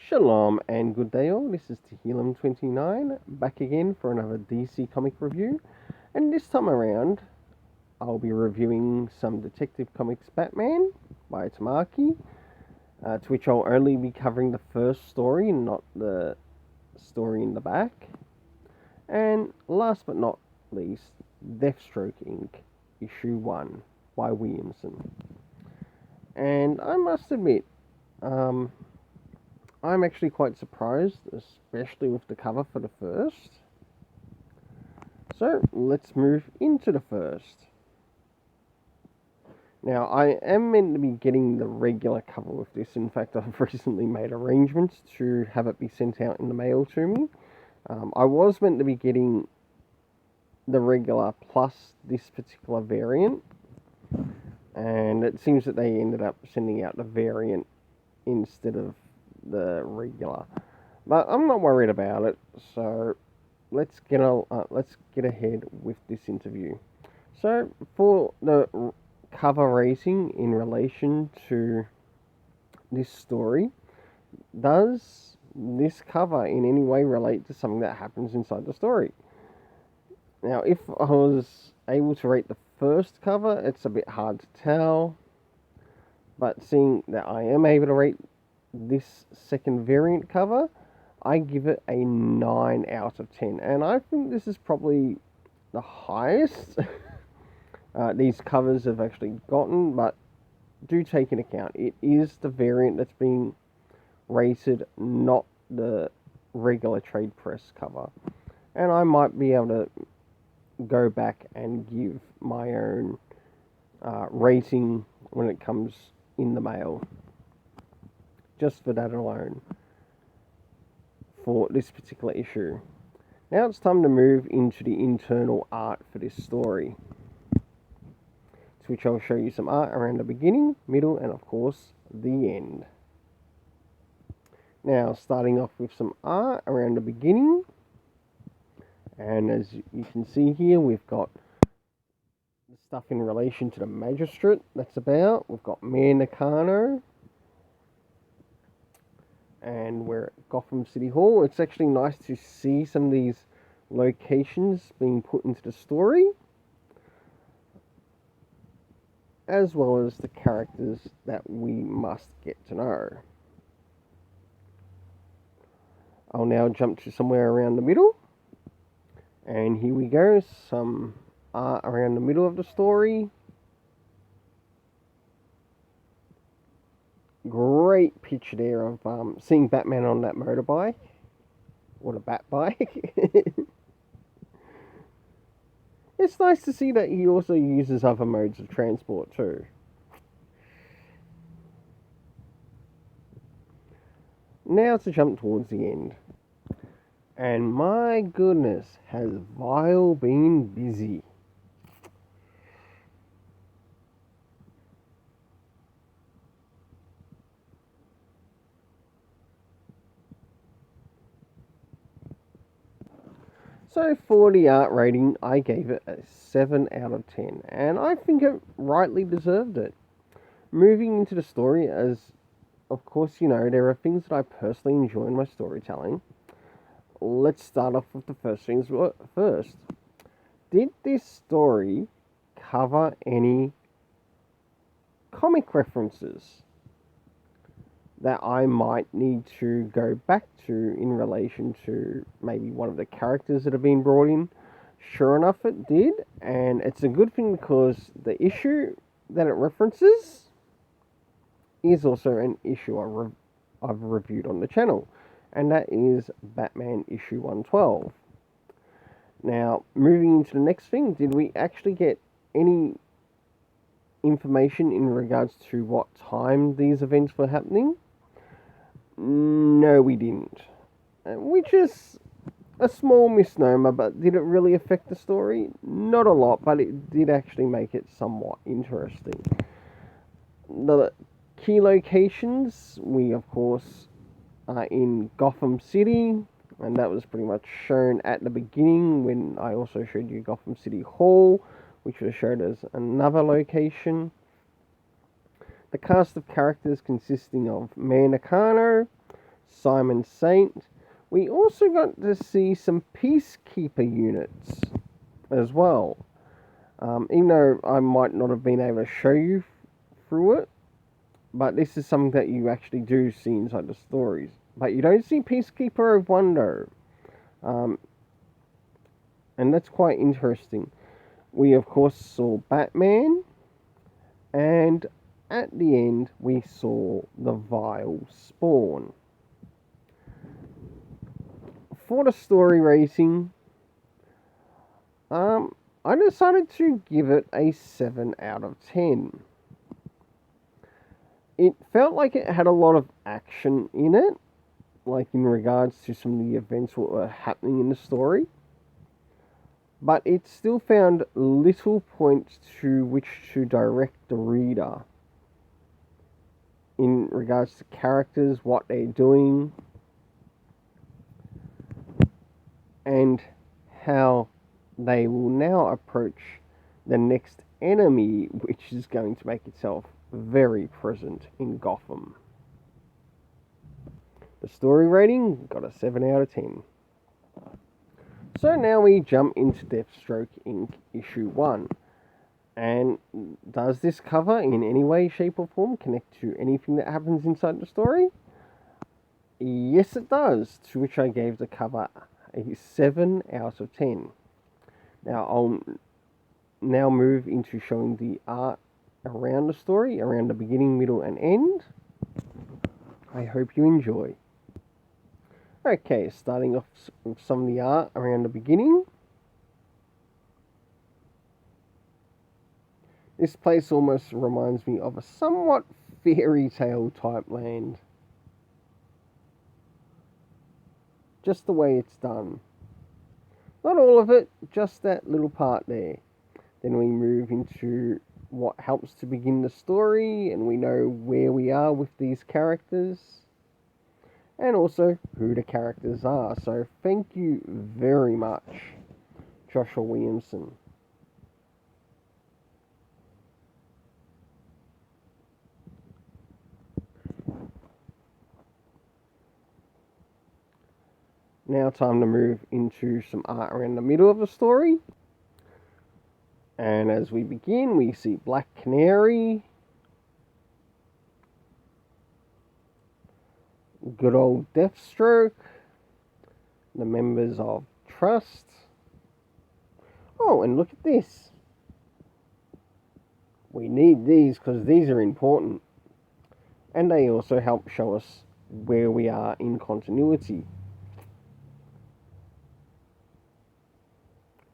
Shalom and good day all, this is Tehillim29, back again for another DC comic review, and this time around I'll be reviewing some Detective Comics Batman by Tamaki, to which I'll only be covering the first story and not the story in the back, and last but not least, Deathstroke Inc. Issue 1 by Williamson. And I must admit, I'm actually quite surprised, especially with the cover for the first. So, let's move into the first. Now, I am meant to be getting the regular cover with this. In fact, I've recently made arrangements to have it be sent out in the mail to me. I was meant to be getting the regular plus this particular variant. And it seems that they ended up sending out the variant instead of the regular, but I'm not worried about it. So let's get ahead with this interview. So for the cover rating in relation to this story, does this cover in any way relate to something that happens inside the story? Now, if I was able to rate the first cover, it's a bit hard to tell, but seeing that I am able to rate this second variant cover, I give it a 9 out of 10, and I think this is probably the highest these covers have actually gotten, but do take into account it is the variant that's being rated, not the regular trade press cover, and I might be able to go back and give my own rating when it comes in the mail, just for that alone, for this particular issue. Now it's time to move into the internal art for this story, to which I'll show you some art around the beginning, middle, and of course the end. Now, starting off with some art around the beginning, and as you can see here, we've got the stuff in relation to the magistrate that's about. We've got Mayor Nakano, and we're at Gotham City Hall. It's actually nice to see some of these locations being put into the story, as well as the characters that we must get to know. I'll now jump to somewhere around the middle, and here we go, some art around the middle of the story. Great picture there of seeing Batman on that motorbike, or the Bat bike. It's nice to see that he also uses other modes of transport too. Now to jump towards the end. And my goodness, has Vile been busy. So for the art rating, I gave it a 7 out of 10, and I think it rightly deserved it. Moving into the story, as of course you know, there are things that I personally enjoy in my storytelling. Let's start off with the first things first. Did this story cover any comic references that I might need to go back to in relation to maybe one of the characters that have been brought in? Sure enough, it did, and it's a good thing because the issue that it references is also an issue I've reviewed on the channel, and that is Batman issue 112. Now, moving into the next thing, did we actually get any information in regards to what time these events were happening? No, we didn't. Which is a small misnomer, but did it really affect the story? Not a lot, but it did actually make it somewhat interesting. The key locations, we of course are in Gotham City, and that was pretty much shown at the beginning when I also showed you Gotham City Hall, which was showed as another location. The cast of characters consisting of Mayor Nakano, Simon Saint. We also got to see some Peacekeeper units as well. Even though I might not have been able to show you through it, but this is something that you actually do see inside the stories. But you don't see Peacekeeper of Wonder. And that's quite interesting. We, of course, saw Batman. And at the end, we saw the Vile spawn. For the story rating, I decided to give it a 7 out of 10. It felt like it had a lot of action in it, like in regards to some of the events that were happening in the story. But it still found little points to which to direct the reader in regards to characters, what they're doing, and how they will now approach the next enemy, which is going to make itself very present in Gotham. The story rating got a 7 out of 10. So now we jump into Deathstroke Inc. issue 1. And does this cover in any way, shape or form connect to anything that happens inside the story? Yes, it does, to which I gave the cover a 7 out of 10. Now I'll now move into showing the art around the story, around the beginning, middle and end. I hope you enjoy. Okay, starting off with some of the art around the beginning. This place almost reminds me of a somewhat fairy tale type land. Just the way it's done. Not all of it, just that little part there. Then we move into what helps to begin the story, and we know where we are with these characters, and also who the characters are. So thank you very much, Joshua Williamson. Now time to move into some art around the middle of the story. And as we begin, we see Black Canary, good old Deathstroke, the members of Trust. Oh, and look at this. We need these because these are important. And they also help show us where we are in continuity.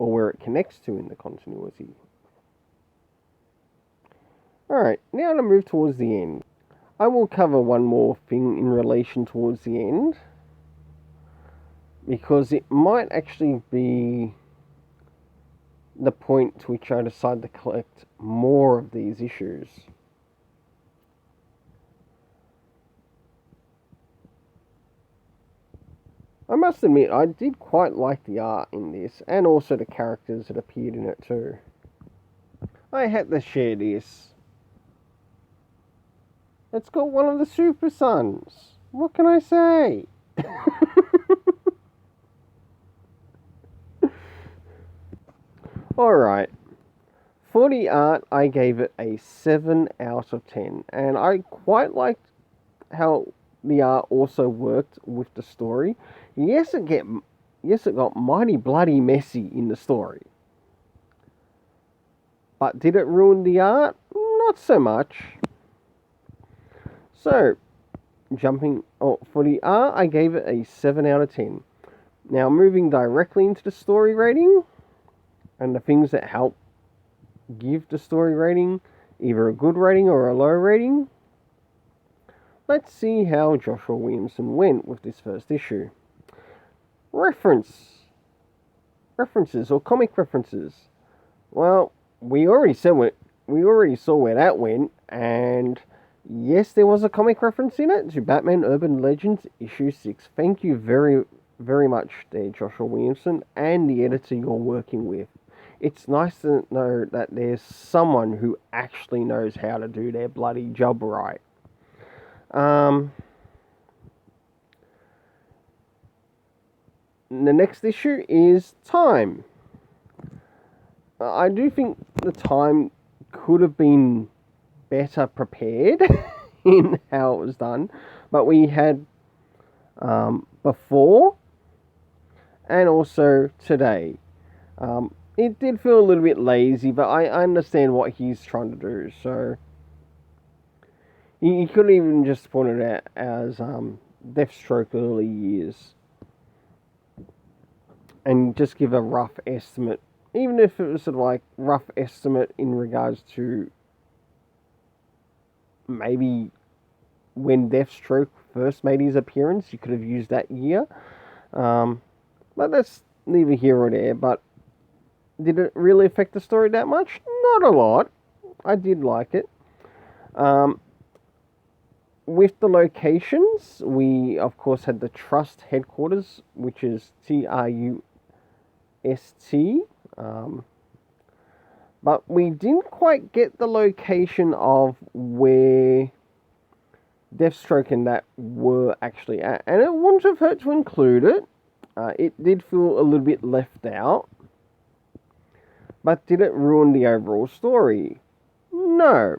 Or where it connects to in the continuity. Alright, now to move towards the end. I will cover one more thing in relation towards the end, because it might actually be the point to which I decide to collect more of these issues. I must admit, I did quite like the art in this, and also the characters that appeared in it too. I had to share this. It's got one of the Super Sons. What can I say? Alright. For the art, I gave it a 7 out of 10. And I quite liked how the art also worked with the story. Yes, it got mighty bloody messy in the story. But did it ruin the art? Not so much. So, for the art, I gave it a 7 out of 10. Now, moving directly into the story rating, and the things that help give the story rating either a good rating or a low rating. Let's see how Joshua Williamson went with this first issue. References or comic references. Well, we already saw where that went, and yes, there was a comic reference in it to Batman Urban Legends issue 6. Thank you very, very much there, Joshua Williamson, and the editor you're working with. It's nice to know that there's someone who actually knows how to do their bloody job right. the next issue is time. I do think the time could have been better prepared in how it was done, but we had before and also today. It did feel a little bit lazy, but I understand what he's trying to do. So he could even just point it out as Deathstroke early years and just give a rough estimate, even if it was sort of like rough estimate in regards to maybe when Deathstroke first made his appearance. You could have used that year, but that's neither here or there. But did it really affect the story that much? Not a lot. I did like it. With the locations, we of course had the Trust headquarters, which is TRUST. But we didn't quite get the location of where Deathstroke and that were actually at. And it wouldn't have hurt to include it. It did feel a little bit left out. But did it ruin the overall story? No.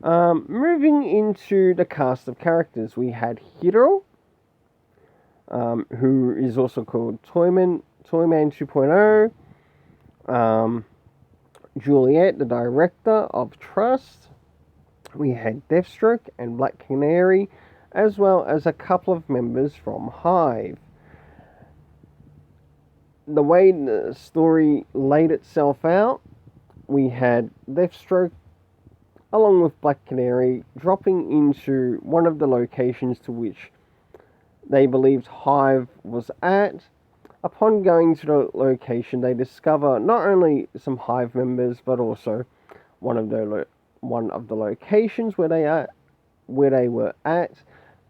Moving into the cast of characters, we had Hiro, who is also called Toyman 2.0. Juliet, the director of Trust. We had Deathstroke and Black Canary, as well as a couple of members from Hive. The way the story laid itself out, we had Deathstroke along with Black Canary dropping into one of the locations to which they believed Hive was at. Upon going to the location, they discover not only some Hive members, but also one of the locations where they were at,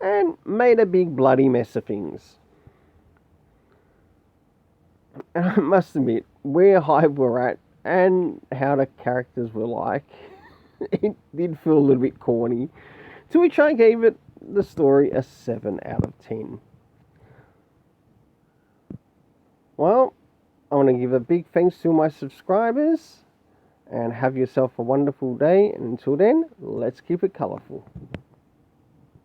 and made a big bloody mess of things. And I must admit, where Hive were at and how the characters were like, it did feel a little bit corny. To which I gave it, the story, a 7 out of 10. Well, I want to give a big thanks to my subscribers, and have yourself a wonderful day, and until then, let's keep it colourful.